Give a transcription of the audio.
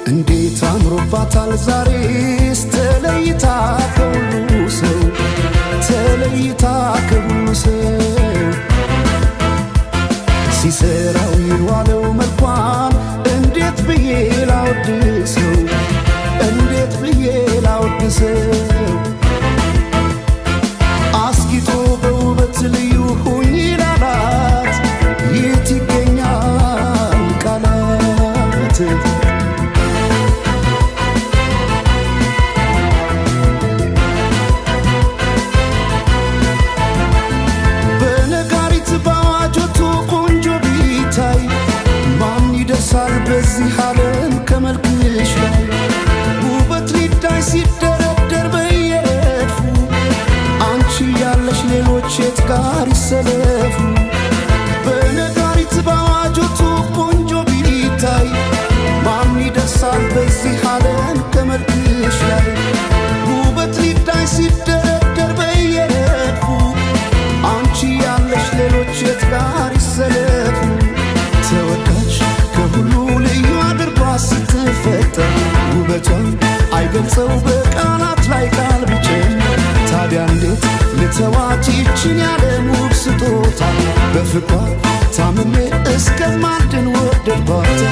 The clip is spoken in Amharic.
እንዴት አምሮባታል ዛሬስ ተለይታ ከሁሉ ሰው ተለይታ ከሁሉ ሰው ሲሰራው የዋለው መልኳን እንዴት ብዬ ላወድሰው እንዴት ብዬ ላወድሰው አስጊጦ በውበት ልዩ ሁኚ ላላት የት ይገኛል ቃላት በዚህ ዓለም ከመልክሽ ላይ ውበት ሊታይ ሲደረደር በየረድፉ አንቺ ያለሽ ሌሎች የት ጋር ይሰለፉ በነጋሪት ባዋጆቱ ቆንጆ ቢታይ ማን ይደርሳል በዚህ ዓለም ከመልክሽ ላይ ውበት ሊታይ ሲደረደር በየረድፉ አንቺ ያለሽ ሌሎች የት ጋር ይሰለፉ ተወዳጅ ከሁሉ ልዩ አድርጓ ስትፈጠር ውበቷን አይገልጸው በቃላት ላይ ቃል ብጨምር ታዲያ እንዴት ልተዋት ይችን ያለም ውብ ስጦታ በፍቅሯ ታምሜ እስከማልድን ወደድኳት